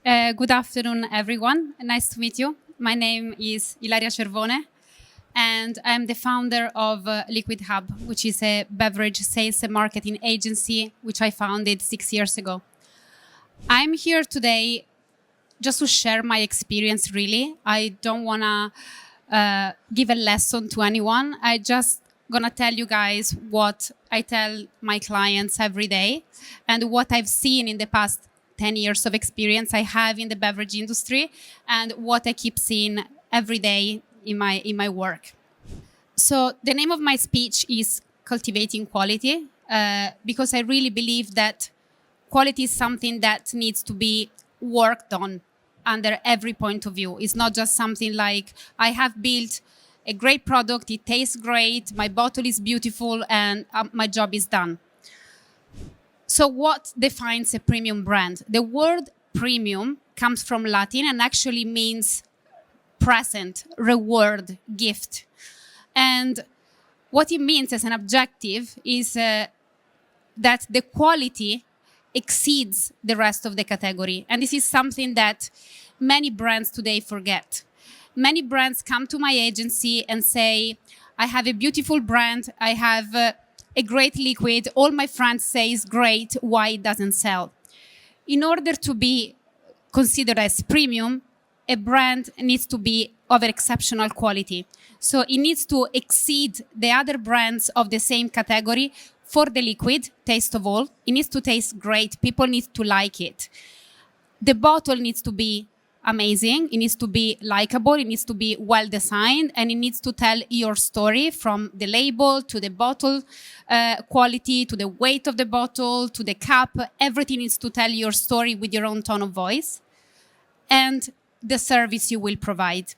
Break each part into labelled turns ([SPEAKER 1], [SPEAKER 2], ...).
[SPEAKER 1] Good afternoon, everyone. Nice to meet you. My name is Ilaria Cervone, and I'm the founder of Liquid Hub, which is a beverage sales and marketing agency, which I founded 6 years ago. I'm here today just to share my experience, really. I don't want to give a lesson to anyone. I just gonna tell you guys what I tell my clients every day and what I've seen in the past 10 years of experience I have in the beverage industry and what I keep seeing every day in my work. So the name of my speech is Cultivating Quality, because I really believe that quality is something that needs to be worked on under every point of view. It's not just something like I have built a great product, it tastes great, my bottle is beautiful, and my job is done. So what defines a premium brand? The word premium comes from Latin and actually means present, reward, gift. And what it means as an objective is that the quality exceeds the rest of the category. And this is something that many brands today forget. Many brands come to my agency and say, I have a beautiful brand, I have a great liquid, all my friends say is great, why it doesn't sell? In order to be considered as premium, a brand needs to be of exceptional quality. So it needs to exceed the other brands of the same category for the liquid, taste of all. It needs to taste great. People need to like it. The bottle needs to be amazing. It needs to be likable. It needs to be well designed, and it needs to tell your story from the label to the bottle quality, to the weight of the bottle, to the cap. Everything needs to tell your story with your own tone of voice and the service you will provide.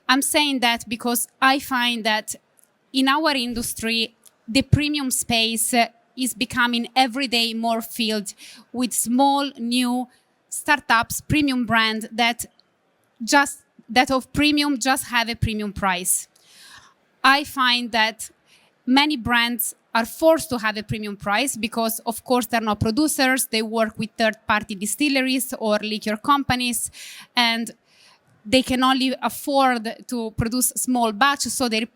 [SPEAKER 1] I'm saying that because I find that in our industry, the premium space is becoming every day more filled with small, new startups, premium brand that of premium just have a premium price. I find that many brands are forced to have a premium price because, of course, they're not producers. They work with third-party distilleries or liquor companies, and they can only afford to produce small batches. So their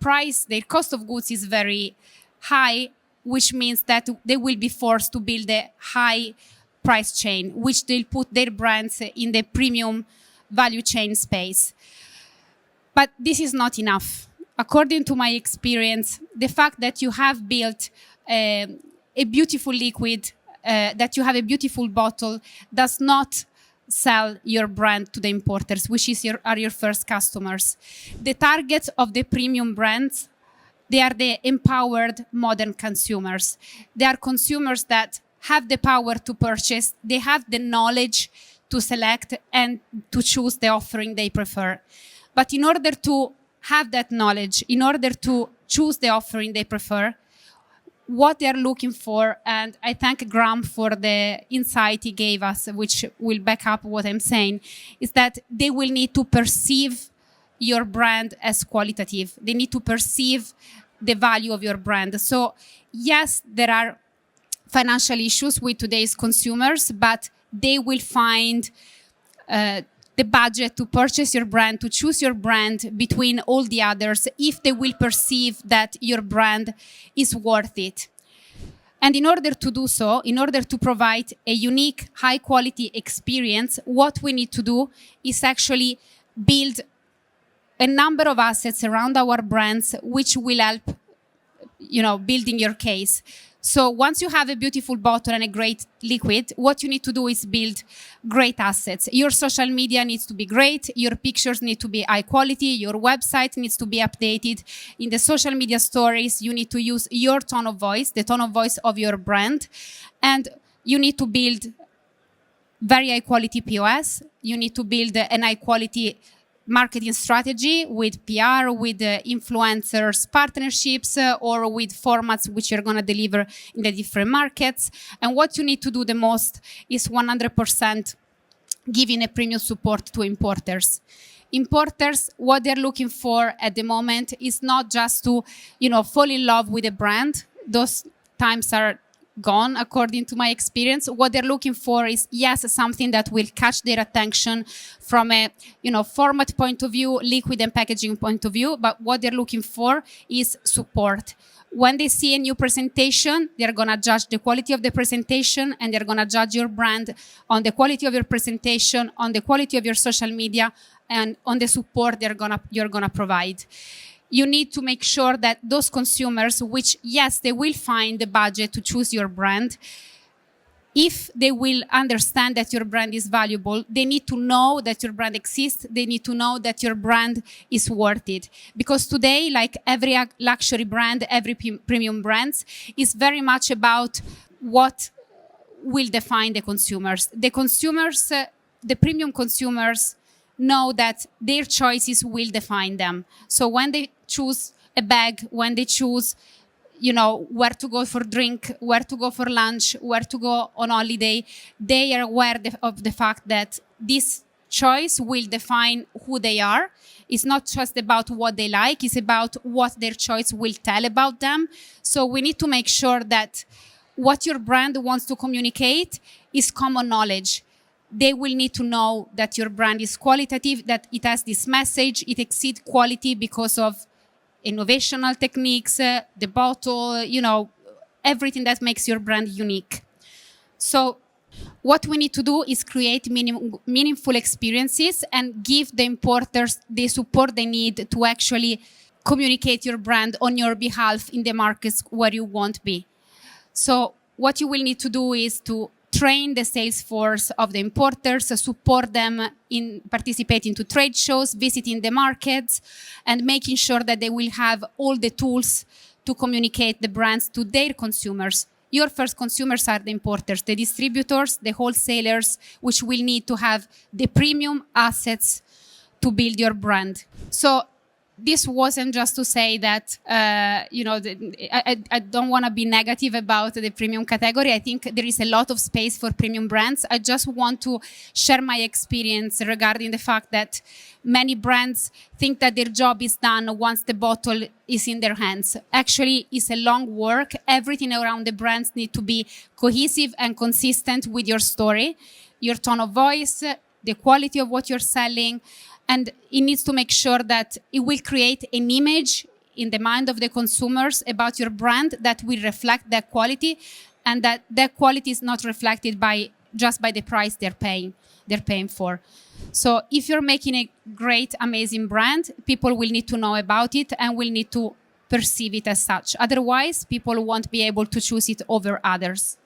[SPEAKER 1] cost of goods is very high, which means that they will be forced to build a high price chain, which they'll put their brands in the premium value chain space. But this is not enough. According to my experience, the fact that you have built a beautiful liquid, that you have a beautiful bottle, does not sell your brand to the importers, which are your first customers. The target of the premium brands, they are the empowered modern consumers. They are consumers that have the power to purchase, they have the knowledge to select and to choose the offering they prefer. But in order to have that knowledge, in order to choose the offering they prefer, what they're looking for, and I thank Graham for the insight he gave us, which will back up what I'm saying, is that they will need to perceive your brand as qualitative. They need to perceive the value of your brand. So yes, there are financial issues with today's consumers, but they will find the budget to purchase your brand, to choose your brand between all the others, if they will perceive that your brand is worth it. And in order to do so, in order to provide a unique, high-quality experience, what we need to do is actually build a number of assets around our brands, which will help, building your case. So once you have a beautiful bottle and a great liquid, what you need to do is build great assets. Your social media needs to be great. Your pictures need to be high quality. Your website needs to be updated. In the social media stories, you need to use your tone of voice, the tone of voice of your brand. And you need to build very high quality POS. You need to build an high quality marketing strategy with PR, with influencers, partnerships, or with formats which you're going to deliver in the different markets. And what you need to do the most is 100% giving a premium support to importers. Importers, what they're looking for at the moment is not just to, fall in love with a brand. Those times are gone, according to my experience. What they're looking for is, yes, something that will catch their attention from a, format point of view, liquid and packaging point of view. But what they're looking for is support. When they see a new presentation, they're going to judge the quality of the presentation, and they're going to judge your brand on the quality of your presentation, on the quality of your social media, and on the support you're going to provide. You need to make sure that those consumers, which, yes, they will find the budget to choose your brand, if they will understand that your brand is valuable, they need to know that your brand exists. They need to know that your brand is worth it. Because today, like every luxury brand, every premium brand, is very much about what will define the consumers. The consumers, the premium consumers, know that their choices will define them. So when they choose a bag, when they choose, where to go for drink, where to go for lunch, where to go on holiday, they are aware of the fact that this choice will define who they are. It's not just about what they like, it's about what their choice will tell about them. So we need to make sure that what your brand wants to communicate is common knowledge. They will need to know that your brand is qualitative, that it has this message, it exceeds quality because of innovational techniques, the bottle, everything that makes your brand unique. So what we need to do is create meaningful experiences and give the importers the support they need to actually communicate your brand on your behalf in the markets where you want to be. So what you will need to do is to train the sales force of the importers, support them in participating to trade shows, visiting the markets, and making sure that they will have all the tools to communicate the brands to their consumers. Your first consumers are the importers, the distributors, the wholesalers, which will need to have the premium assets to build your brand. So this wasn't just to say that, I don't want to be negative about the premium category. I think there is a lot of space for premium brands. I just want to share my experience regarding the fact that many brands think that their job is done once the bottle is in their hands. Actually, it's a long work. Everything around the brands need to be cohesive and consistent with your story, your tone of voice, the quality of what you're selling. And it needs to make sure that it will create an image in the mind of the consumers about your brand that will reflect that quality, and that quality is not reflected just by the price they're paying for. So if you're making a great, amazing brand, people will need to know about it and will need to perceive it as such. Otherwise, people won't be able to choose it over others.